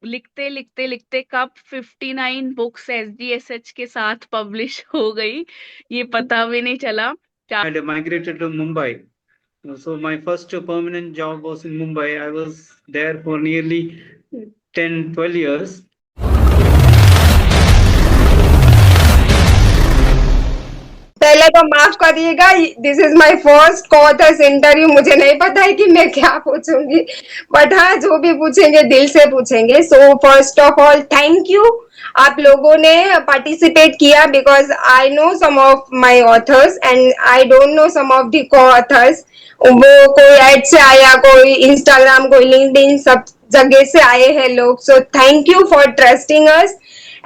लिखते लिखते लिखते कब 59 बुक्स एसजीएसएच के साथ पब्लिश हो गई, ये पता भी नहीं चला। had migrated to Mumbai. So my first permanent job was in Mumbai. I was there for nearly 10, 12 years. पहले तो माफ करिएगा, this is my first coauthors interview, मुझे नहीं पता है कि मैं क्या पूछूंगी, बट हाँ जो भी पूछेंगे दिल से पूछेंगे। So first of all thank you, आप लोगों ने पार्टिसिपेट किया, because I know some of my authors and I don't know some of the coauthors. वो कोई एड से आया, कोई इंस्टाग्राम, कोई लिंक्डइन, सब जगह से आए हैं लोग। So thank you for trusting us.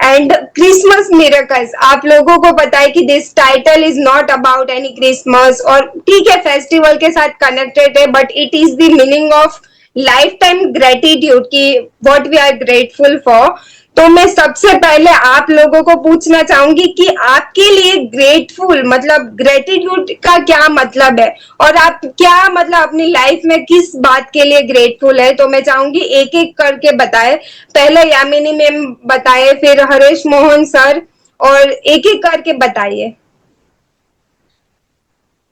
And Christmas miracles, आप लोगों को पता है कि this title is not about any Christmas, और ठीक है फेस्टिवल के साथ कनेक्टेड है, but it is the meaning of lifetime gratitude की what we are grateful for. तो मैं सबसे पहले आप लोगों को पूछना चाहूंगी कि आपके लिए ग्रेटफुल मतलब ग्रेटिट्यूड का क्या मतलब है, और आप क्या मतलब अपनी लाइफ में किस बात के लिए ग्रेटफुल है। तो मैं चाहूंगी एक एक करके बताए, पहले यामिनी मैम बताए, फिर हरेश मोहन सर, और एक एक करके बताइए।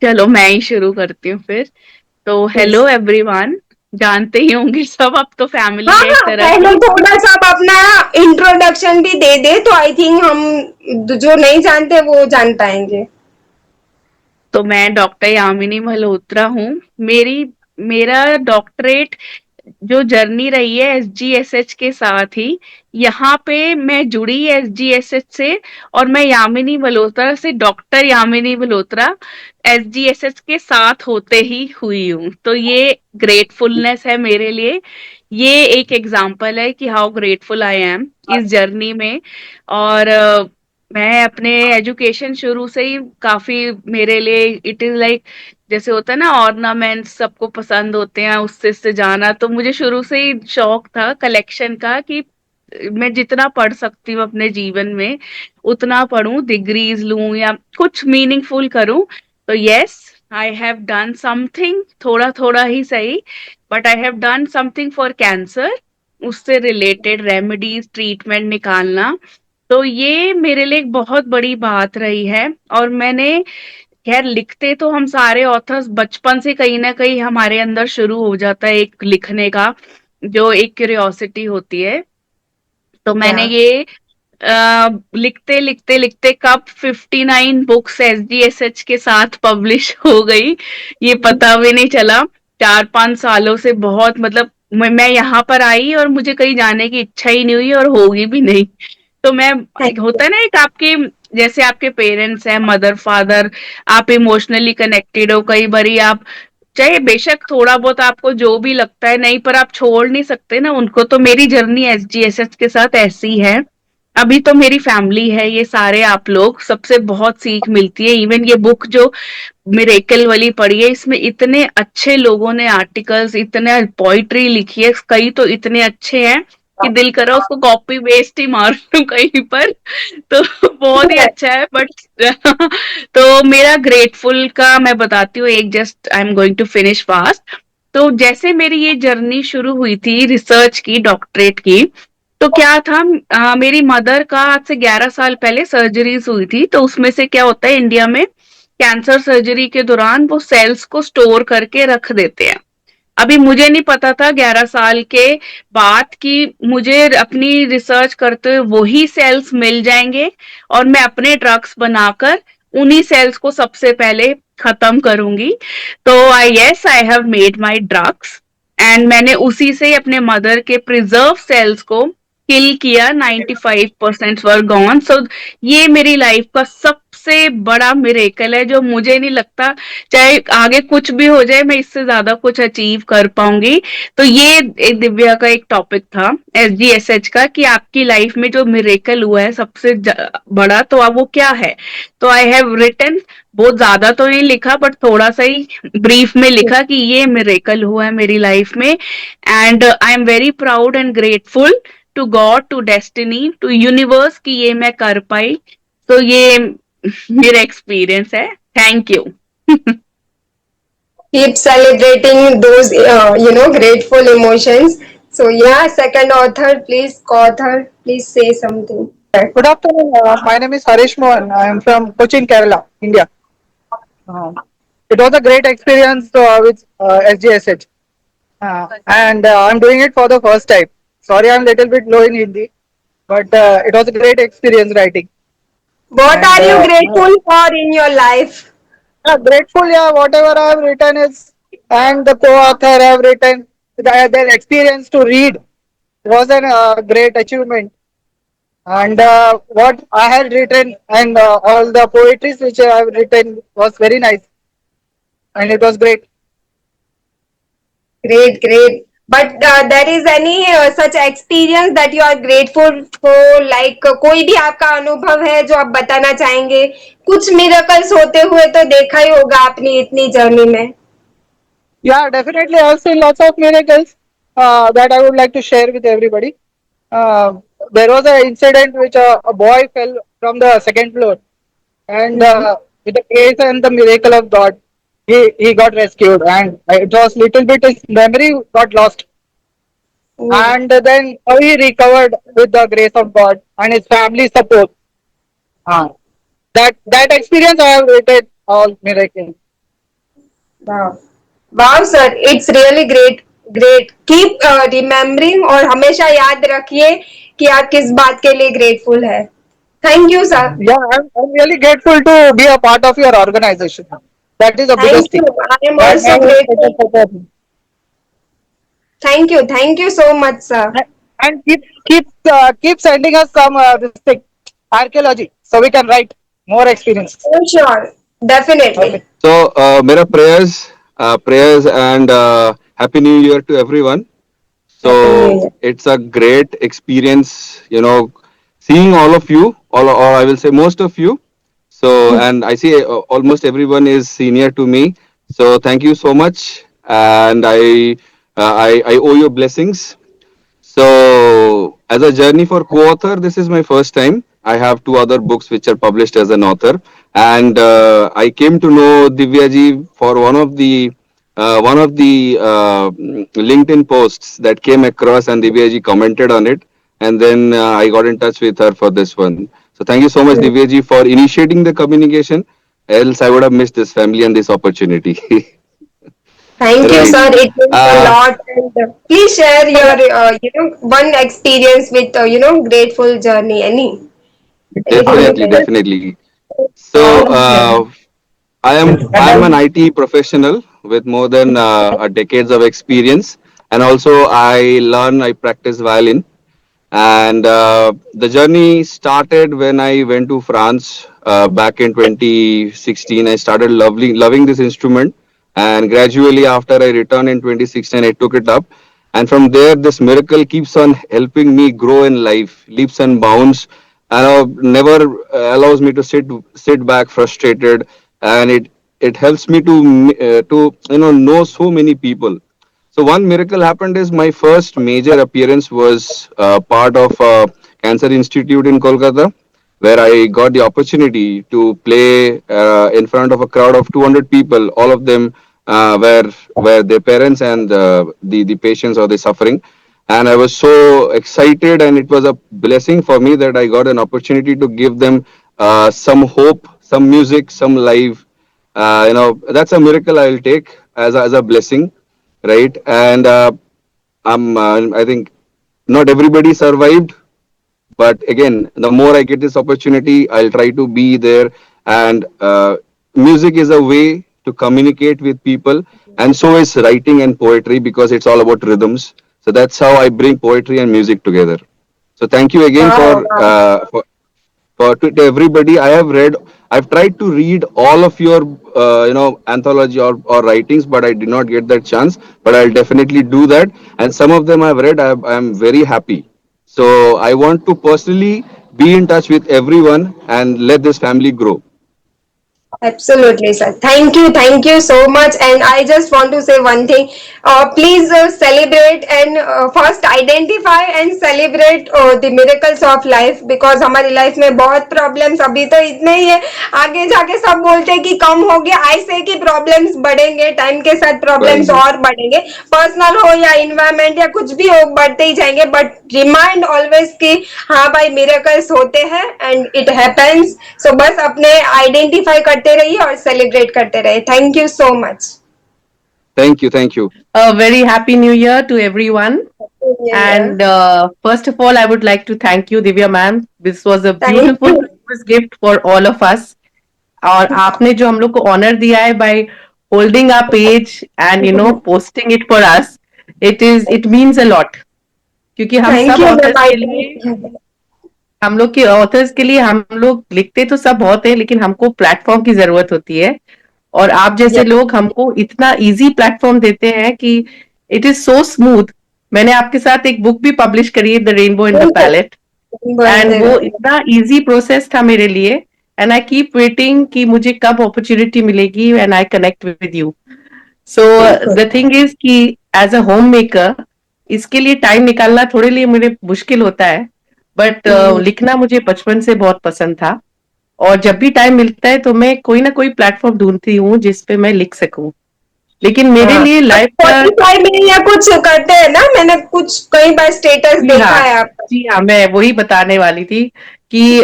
चलो मैं ही शुरू करती हूँ फिर। तो प्लीज। हेलो एवरीवन, जानते ही होंगे सब, अब तो फैमिली हाँ है एक हाँ, तरह पहले की। थोड़ा सा आप अपना इंट्रोडक्शन भी दे दे, तो आई थिंक हम जो नहीं जानते वो जान पाएंगे। तो मैं डॉक्टर यामिनी मल्होत्रा हूँ। मेरी मेरा डॉक्टरेट जो जर्नी रही है एसजीएसएच के साथ ही, यहाँ पे मैं जुड़ी एसजीएसएच से, और मैं यामिनी मल्होत्रा से डॉक्टर यामिनी मल्होत्रा एसजीएसएच के साथ होते ही हुई हूँ। तो ये ग्रेटफुलनेस है मेरे लिए। ये एक एग्जाम्पल है कि हाउ ग्रेटफुल आई एम इस जर्नी में। और मैं अपने एजुकेशन शुरू से ही काफी, मेरे लिए इट इज लाइक, जैसे होता है ना ऑर्नामेंट्स सबको पसंद होते हैं, उससे जाना, तो मुझे शुरू से ही शौक था कलेक्शन का कि मैं जितना पढ़ सकती हूँ अपने जीवन में उतना पढूं, डिग्रीज लूं या कुछ मीनिंगफुल करूं। तो yes, I have done something, थोड़ा थोड़ा ही सही, but I have done something for cancer, उससे रिलेटेड रेमेडीज ट्रीटमेंट निकालना। तो ये मेरे लिए एक बहुत बड़ी बात रही है। और मैंने, खैर लिखते तो हम सारे ऑथर्स बचपन से कहीं ना कहीं हमारे अंदर शुरू हो जाता है एक लिखने का, जो एक क्यूरियोसिटी होती है। तो या मैंने ये लिखते लिखते लिखते कब 59 बुक्स एसजीएसएच के साथ पब्लिश हो गई, ये पता भी नहीं चला। 4-5 सालों से बहुत, मतलब मैं यहाँ पर आई और मुझे कहीं जाने की इच्छा ही नहीं हुई और होगी भी नहीं। तो मैं, थैंक यू। होता है ना एक आपके, जैसे आपके पेरेंट्स हैं, मदर फादर, आप इमोशनली कनेक्टेड हो, कई बारी आप चाहे बेशक थोड़ा बहुत आपको जो भी लगता है नहीं, पर आप छोड़ नहीं सकते ना उनको। तो मेरी जर्नी एसजीएसएस के साथ ऐसी है। अभी तो मेरी फैमिली है, ये सारे आप लोग, सबसे बहुत सीख मिलती है। इवन ये बुक जो मिरेकल वाली पढ़ी है, इसमें इतने अच्छे लोगों ने आर्टिकल्स, इतने पोइट्री लिखी है, कई तो इतने अच्छे हैं कि दिल करा उसको कॉपी पेस्ट ही मार दूं कहीं पर। तो बहुत ही अच्छा है। बट तो मेरा ग्रेटफुल का मैं बताती हूँ एक, just I am going to finish fast. तो जैसे मेरी ये जर्नी शुरू हुई थी रिसर्च की, डॉक्टरेट की, तो क्या था, मेरी मदर का आज से 11 साल पहले सर्जरीज हुई थी। तो उसमें से क्या होता है इंडिया में, कैंसर सर्जरी के दौरान वो सेल्स को स्टोर करके रख देते हैं। अभी मुझे नहीं पता था 11 साल के बाद कि मुझे अपनी रिसर्च करते हुए वही सेल्स मिल जाएंगे, और मैं अपने ड्रग्स बनाकर उन्हीं सेल्स को सबसे पहले खत्म करूंगी। तो I yes, I have made my drugs, and मैंने उसी से अपने मदर के प्रिजर्व सेल्स को किल किया। 95% वर गॉन। सो ये मेरी लाइफ का सबसे बड़ा मिरेकल है, जो मुझे नहीं लगता चाहे आगे कुछ भी हो जाए मैं इससे ज्यादा कुछ अचीव कर पाऊंगी। तो ये एक दिव्या का एक टॉपिक था एसजीएसएच का, कि आपकी लाइफ में जो मिरेकल हुआ है सबसे बड़ा, तो अब वो क्या है। तो आई हैव रिटन, बहुत ज्यादा तो नहीं लिखा बट थोड़ा सा ही ब्रीफ में लिखा कि ये मिरेकल हुआ है मेरी लाइफ में। And I am very proud and grateful to God, to destiny, to universe कि ये मैं कर पाई। तो ये मेरा एक्सपीरियंस है। Thank you. Keep celebrating those grateful emotions. So yeah, second author, please, co-author, please say something. Good afternoon. My name is Harish Mohan. I am from Cochin, Kerala, India. Uh, it was a great experience with SGSH, and I'm doing it for the first time. Sorry, I'm a little bit low in Hindi, but it was a great experience writing. What And are you grateful for in your life? yeah, grateful, yeah, whatever I have written is, and the co-author have written, their experience to read was a great achievement. And what I had written and all the poetries which I have written was very nice, and it was great. Great, great. But there is any such experience that you are grateful for, like कोई भी आपका अनुभव है जो आप बताना चाहेंगे? कुछ miracles होते हुए तो देखा ही होगा आपने इतनी जर्नी में. Yeah, definitely. I've seen lots of miracles that I would like to share with everybody. Uh, there was an incident which a boy fell from the second floor, and with the grace and the miracle of God, he got rescued. And it was little bit his memory got lost, Oh, and then he recovered with the grace of God and his family support. Uh, that experience I have rated all miracles. wow. Wow, sir, it's really great. Great. Keep remembering और हमेशा याद रखिए कि आप किस बात के लिए grateful है. Thank you, sir. Yeah, I'm really grateful to be a part of your organization. That is the Thank biggest you. thing. I am That also never grateful. support me. Thank you. Thank you so much, sir. And keep sending us some this thing archaeology so we can write more experiences. For sure. Okay. Definitely. So, mera prayers and happy New Year to everyone. Happy New So Year. it's a great experience, seeing all of you, or I will say most of you. So, and I see almost everyone is senior to me. So thank you so much, and I owe you blessings. So, as a journey for co-author, this is my first time. I have two other books which are published as an author, and I came to know Divyaji for one of the LinkedIn posts that came across, and Divyaji commented on it, and then I got in touch with her for this one. So, thank you so much, Divyaji, for initiating the communication. Else, I would have missed this family and this opportunity. Thank you, Right. sir. It means a Uh, lot. And please share your, one experience with, grateful journey. Anything you Definitely, can. definitely. So I am an IT professional with more than a decades of experience, and also I practice violin. And the journey started when I went to France back in 2016. I started loving this instrument, and gradually after I returned in 2016, I took it up. And from there, this miracle keeps on helping me grow in life, leaps and bounds, and never allows me to sit back frustrated. And it helps me to know so many people. So one miracle happened is my first major appearance was part of Cancer Institute in Kolkata, where I got the opportunity to play in front of a crowd of 200 people. All of them were their parents and the patients or the suffering. And I was so excited, and it was a blessing for me that I got an opportunity to give them some hope, some music, some live. That's a miracle I will take as a blessing, right? And I think not everybody survived, but again, the more I get this opportunity, I'll try to be there. And music is a way to communicate with people, and so is writing and poetry because it's all about rhythms. So that's how I bring poetry and music together. So thank you again Wow, wow. for to everybody. I've tried to read all of your anthology or writings, but I did not get that chance. But I'll definitely do that, and some of them I've read. I'm very happy. So I want to personally be in touch with everyone and let this family grow. Absolutely, sir. Thank you so much. And I just want to say one thing. Please celebrate and first identify and celebrate the miracles of life, because हमारी life में बहुत problems अभी तो इतने ही है, आगे जाके सब बोलते हैं कि कम हो गया, ऐसे कि प्रॉब्लम्स बढ़ेंगे, टाइम के साथ प्रॉब्लम्स और बढ़ेंगे, पर्सनल हो या इन्वायरमेंट या कुछ भी हो, बढ़ते ही जाएंगे, बट रिमाइंड ऑलवेज कि हाँ भाई मिरेकल्स होते हैं एंड इट हैपेंस. सो बस अपने आइडेंटिफाई करते रहिए और सेलिब्रेट करते रहिए. Thank you so much. Thank you. Thank you. A very happy new year to everyone. And first of all, I would like to thank you, Divya ma'am. This was a Thank beautiful you. Christmas gift for all of us. और आपने जो हम लोग को honour दिया है by holding our page and posting it for us, it means a lot. क्योंकि हम थैंक सब यू ऑथर्स के लिए, हम लोग के ऑथर्स के लिए, हम लोग लिखते तो सब बहुत है, लेकिन हमको प्लेटफॉर्म की जरूरत होती है. और आप जैसे लोग हमको इतना इजी प्लेटफॉर्म देते हैं कि इट इज सो स्मूथ. मैंने आपके साथ एक बुक भी पब्लिश करी है, the rainbow in the palette, and वो इतना इजी प्रोसेस था मेरे लिए. एंड आई कीप वेटिंग कि मुझे कब अपॉर्चुनिटी मिलेगी and I connect with you. So the thing is कि एज अ होम मेकर इसके लिए टाइम निकालना थोड़े लिए मेरे मुश्किल होता है, बट लिखना मुझे बचपन से बहुत पसंद था. और जब भी टाइम मिलता है तो मैं कोई ना कोई प्लेटफॉर्म ढूंढती हूँ जिसपे मैं लिख सकूं. लेकिन मेरे लिए लाइफ का, Spotify में या कुछ करते हैं ना, मैंने कुछ कई बार स्टेटस देखा है आपका. जी हाँ, मैं वही बताने वाली थी कि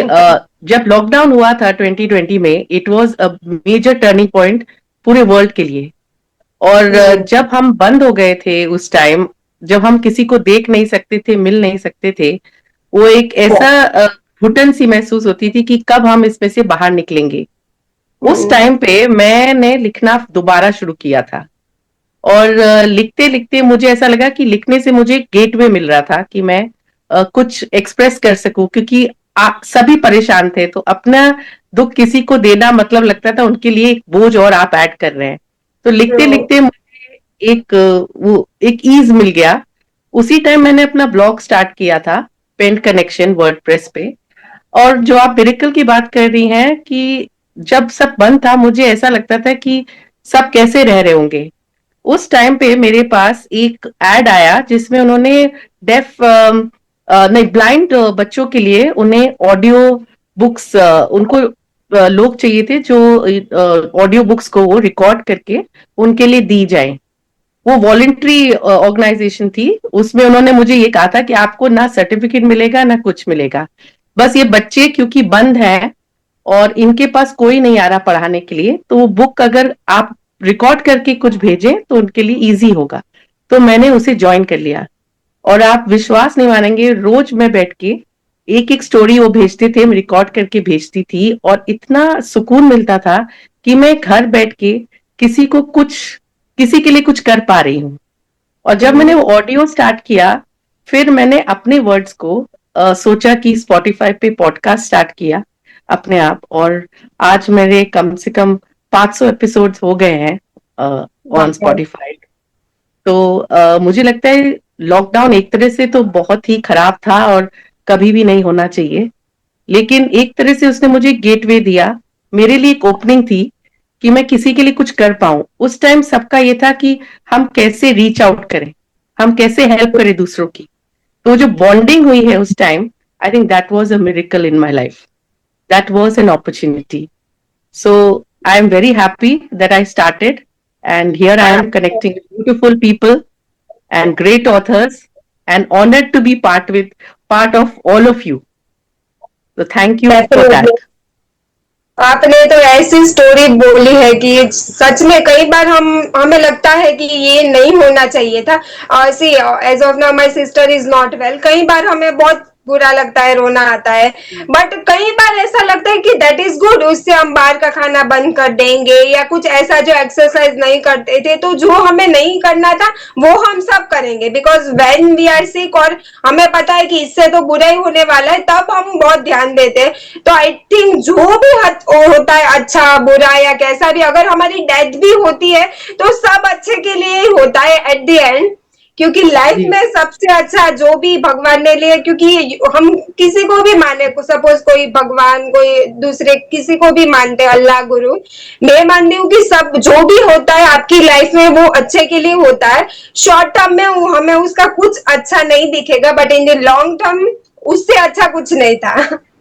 जब लॉकडाउन हुआ था 2020 में, it was a major turning point पूरे वर्ल्ड के लिए. और जब हम बंद हो गए थे उस टाइम, जब हम किसी को देख नहीं सकते थे, मिल नहीं सकते थे, वो एक ऐसा घुटन सी महसूस होती थी कि कब हम इसमें से बाहर निकलेंगे. उस टाइम पे मैंने लिखना दोबारा शुरू किया था. और लिखते लिखते मुझे ऐसा लगा कि लिखने से मुझे गेटवे मिल रहा था कि मैं कुछ एक्सप्रेस कर सकूं, क्योंकि सभी परेशान थे, तो अपना दुख किसी को देना मतलब लगता था उनके लिए एक बोझ और आप ऐड कर रहे हैं. तो लिखते लिखते मुझे एक ईज मिल गया. उसी टाइम मैंने अपना ब्लॉग स्टार्ट किया था, पेन कनेक्शन वर्डप्रेस पे. और जो आप मिरेकल की बात कर रही हैं कि जब सब बंद था, मुझे ऐसा लगता था कि सब कैसे रह रहे होंगे. उस टाइम पे मेरे पास एक एड आया जिसमें उन्होंने डेफ नहीं, ब्लाइंड बच्चों के लिए उन्हें ऑडियो बुक्स, उनको लोग चाहिए थे जो ऑडियो बुक्स को वो रिकॉर्ड करके उनके लिए दी जाए. वो वॉलंटरी ऑर्गेनाइजेशन थी. उसमें उन्होंने मुझे ये कहा था कि आपको ना सर्टिफिकेट मिलेगा ना कुछ मिलेगा, बस ये बच्चे क्योंकि बंद हैं और इनके पास कोई नहीं आ रहा पढ़ाने के लिए, तो वो बुक अगर आप रिकॉर्ड करके कुछ भेजें तो उनके लिए इजी होगा. तो मैंने उसे ज्वाइन कर लिया. और आप विश्वास नहीं मानेंगे, रोज मैं बैठ के एक एक स्टोरी वो भेजते थे, मैं रिकॉर्ड करके भेजती थी, और इतना सुकून मिलता था कि मैं घर बैठ के किसी के लिए कुछ कर पा रही हूँ. और जब मैंने वो ऑडियो स्टार्ट किया, फिर मैंने अपने वर्ड्स को सोचा कि स्पॉटिफाई पे पॉडकास्ट स्टार्ट किया अपने आप. और आज मेरे कम से कम 500 एपिसोड्स हो गए हैं ऑन स्पॉटिफाई. तो मुझे लगता है लॉकडाउन एक तरह से तो बहुत ही खराब था और कभी भी नहीं होना चाहिए, लेकिन एक तरह से उसने मुझे गेटवे दिया, मेरे लिए एक ओपनिंग थी कि मैं किसी के लिए कुछ कर पाऊं. उस टाइम सबका ये था कि हम कैसे रीच आउट करें, हम कैसे हेल्प करें दूसरों की. तो जो बॉन्डिंग हुई है उस time, I think that was a miracle in my life. That was an opportunity. So I am very happy that I started, and here I am connecting with beautiful people and great authors, and honored to be part of all of you. So thank you for that. आपने तो ऐसी story बोली है कि सच में कई बार हमें लगता है कि ये नहीं होना चाहिए था. See as of now my sister is not well. कई बार हमें बहुत बुरा लगता है, रोना आता है, बट कई बार ऐसा लगता है कि दैट इज गुड, उससे हम बाहर का खाना बंद कर देंगे या कुछ ऐसा जो एक्सरसाइज नहीं करते थे, तो जो हमें नहीं करना था वो हम सब करेंगे, because when we are sick और हमें पता है कि इससे तो बुरा ही होने वाला है, तब हम बहुत ध्यान देते हैं. तो आई थिंक जो भी होता है, अच्छा बुरा या कैसा भी, अगर हमारी डेथ भी होती है तो सब अच्छे के लिए ही होता है एट द एंड, क्योंकि लाइफ जी में सबसे अच्छा जो भी भगवान ने लिए, क्योंकि हम किसी को भी माने, सपोज कोई भगवान, कोई दूसरे किसी को भी मानते, अल्लाह, गुरु, मैं मानती हूँ कि सब जो भी होता है आपकी लाइफ में वो अच्छे के लिए होता है। शॉर्ट टर्म में हमें उसका कुछ अच्छा नहीं दिखेगा, but in the long term उससे अच्छा कुछ नहीं था।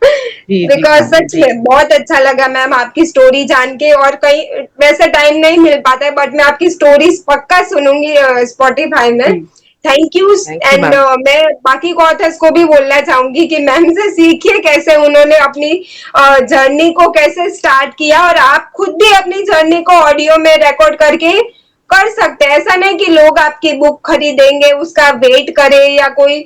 जी जी बिकॉज मैम। सच में बहुत अच्छा लगा मैम आपकी स्टोरी जान के, और कहीं वैसे टाइम नहीं मिल पाता है, बट मैं आपकी स्टोरीज पक्का सुनूंगी स्पॉटिफाई में। जी thank you. Thank you and ma'am. मैं बाकी को ऑथर्स को भी बोलना चाहूंगी कि मैम से सीखिए कैसे उन्होंने अपनी जर्नी को कैसे स्टार्ट किया, और आप खुद भी अपनी जर्नी को ऑडियो में रिकॉर्ड करके कर सकते हैं। ऐसा नहीं कि लोग आपकी बुक खरीदेंगे उसका वेट करे या कोई,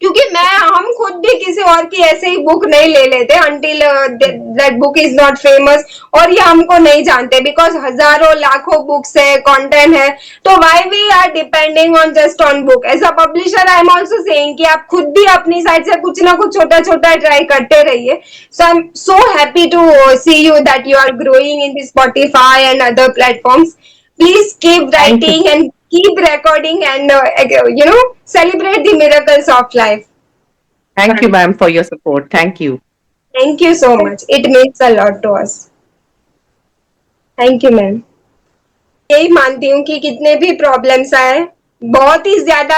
क्योंकि हम खुद भी किसी और की ऐसे ही बुक नहीं ले लेते until that book is not famous, और ये हमको नहीं जानते, बिकॉज हजारों लाखों बुक्स है, कंटेंट है, तो why we are depending on just on book. As a publisher I am also saying कि आप खुद भी अपनी साइड से कुछ ना कुछ छोटा छोटा ट्राई करते रहिए। So I am so happy to see you that you are growing in the Spotify and other platforms. Please keep thank you. writing and keep recording, and celebrate the miracles of life. Thank you ma'am for your support. Thank you. Thank you so much. It means a lot to us. Thank you, ma'am. यही मानती हूँ कि कितने भी problems आए, बहुत ही ज्यादा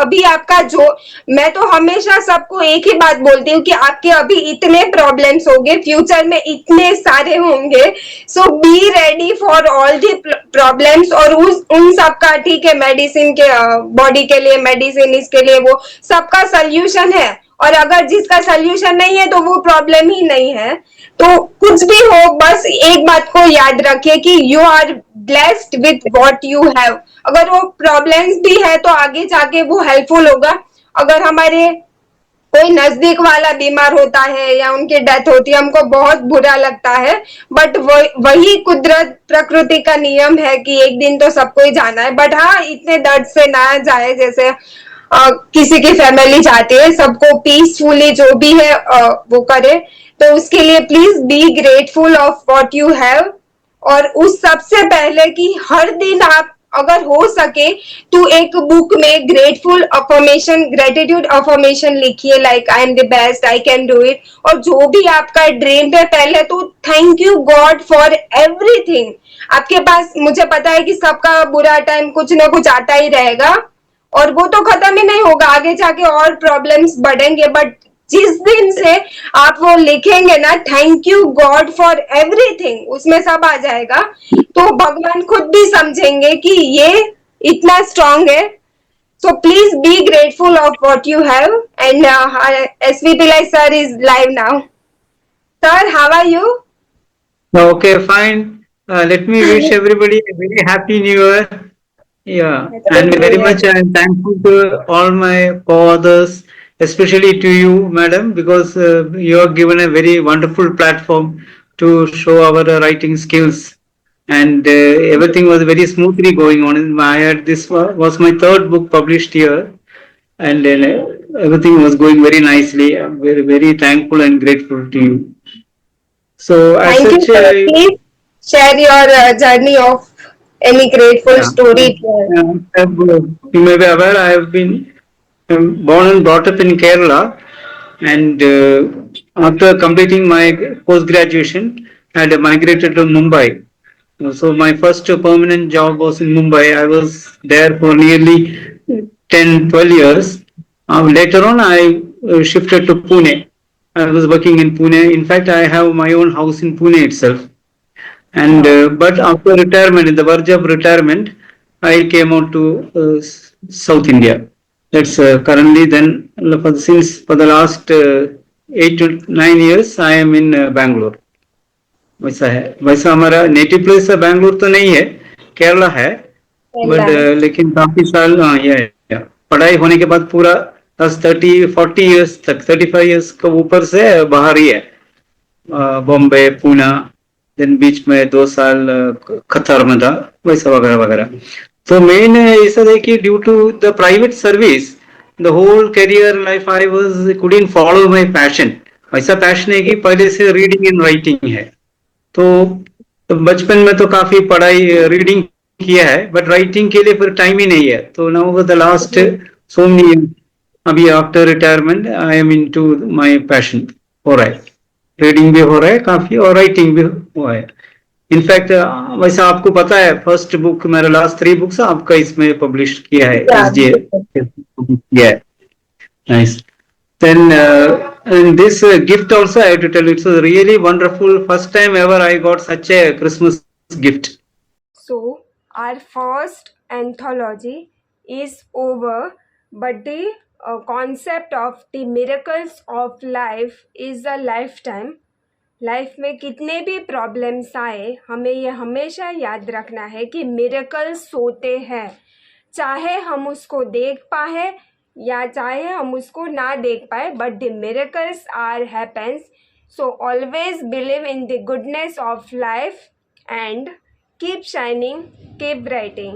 अभी आपका जो, मैं तो हमेशा सबको एक ही बात बोलती हूँ कि आपके अभी इतने प्रॉब्लम्स होंगे, फ्यूचर में इतने सारे होंगे, so be ready for all the problems. और उन सब का ठीक है, मेडिसिन के बॉडी के लिए मेडिसिन, इसके लिए वो सबका सोल्यूशन है, और अगर जिसका सोल्यूशन नहीं है तो वो प्रॉब्लम ही नहीं है। तो कुछ भी हो, बस एक बात को याद रखिए कि you are blessed with what you have. अगर वो प्रॉब्लम्स भी है तो आगे जाके वो हेल्पफुल होगा। अगर हमारे कोई नजदीक वाला बीमार होता है या उनकी डेथ होती है, हमको बहुत बुरा लगता है, बट वही कुदरत प्रकृति का नियम है कि एक दिन तो सबको ही जाना है। बट हाँ, इतने दर्द से ना जाए जैसे किसी की फैमिली चाहती है, सबको पीसफुली जो भी है वो करे। तो उसके लिए please be grateful of what you have, और उस सबसे पहले कि हर दिन आप अगर हो सके तो एक बुक में ग्रेटफुल अफर्मेशन, ग्रेटिट्यूड अफर्मेशन लिखिए, like I am the best, I can do it. और जो भी आपका ड्रीम है, पहले तो thank you God for everything. आपके पास, मुझे पता है कि सबका बुरा टाइम कुछ ना कुछ आता ही रहेगा, और वो तो खत्म ही नहीं होगा, आगे जाके और प्रॉब्लम्स बढ़ेंगे, बट जिस दिन से आप वो लिखेंगे ना, thank you God for everything, उसमें सब आ जाएगा, तो भगवान खुद भी समझेंगे कि ये इतना स्ट्रांग है। So please be grateful of what you have. And SV Pillai sir is live now. Sir, how are you? Okay, fine. Let me wish everybody a very happy new year. Yeah, and very much I am thankful to all my co-authors, especially to you, madam, because you have given a very wonderful platform to show our writing skills, and everything was very smoothly going on. I had this was my third book published here, and everything was going very nicely. I'm very very thankful and grateful to you. So as Thank you, such, sir. Please share your journey of any grateful yeah. story. You may be aware I have been born and brought up in Kerala, and after completing my post graduation, I had migrated to Mumbai. So my first permanent job was in Mumbai. I was there for nearly 10-12 years. Later on, I shifted to Pune. I was working in Pune. In fact, I have my own house in Pune itself. And but after retirement, in the verge of retirement, I came out to South India. That's currently then since for the last 8 to 9 years, I am in Bangalore. वैसा है, वैसा हमारा native place Bangalore तो नहीं है, केरला है, but लेकिन काफी साल ये पढ़ाई होने के बाद पूरा 30-40 इयर्स तक, 35 इयर्स के ऊपर से बाहर ही है, बॉम्बे, पुणे, देन बीच में 2 साल कतर में था, वैसा वगैरह वगैरह। तो मेन ऐसा है कि due to the private service, the whole career life I was couldn't follow my passion. ऐसा पैशन है कि पहले से रीडिंग एंड राइटिंग है, तो बचपन में तो काफी पढ़ाई रीडिंग किया है, बट राइटिंग के लिए फिर टाइम ही नहीं है. तो now the last so many, अभी after retirement I am into my passion हो रहा है. रीडिंग भी हो रहा है काफी और राइटिंग भी हुआ है. इनफैक्ट वैसे आपको पता है फर्स्ट बुक मेरा लास्ट 3 बुक्स आपका इसमें पब्लिश किया है, एसजे किया है. Nice. Then and this gift also I have to tell you, it's a really wonderful. First time ever I got such a Christmas gift. So, our first anthology is over, but the concept of the miracles of life is a lifetime. Life में कितने भी problems आए, हमें ये हमेशा याद रखना है कि मिरेकल्स होते हैं, चाहे हम उसको देख पाए या चाहे हम उसको ना देख पाए, but the miracles are happens. So always believe in the goodness of life and keep shining, keep writing.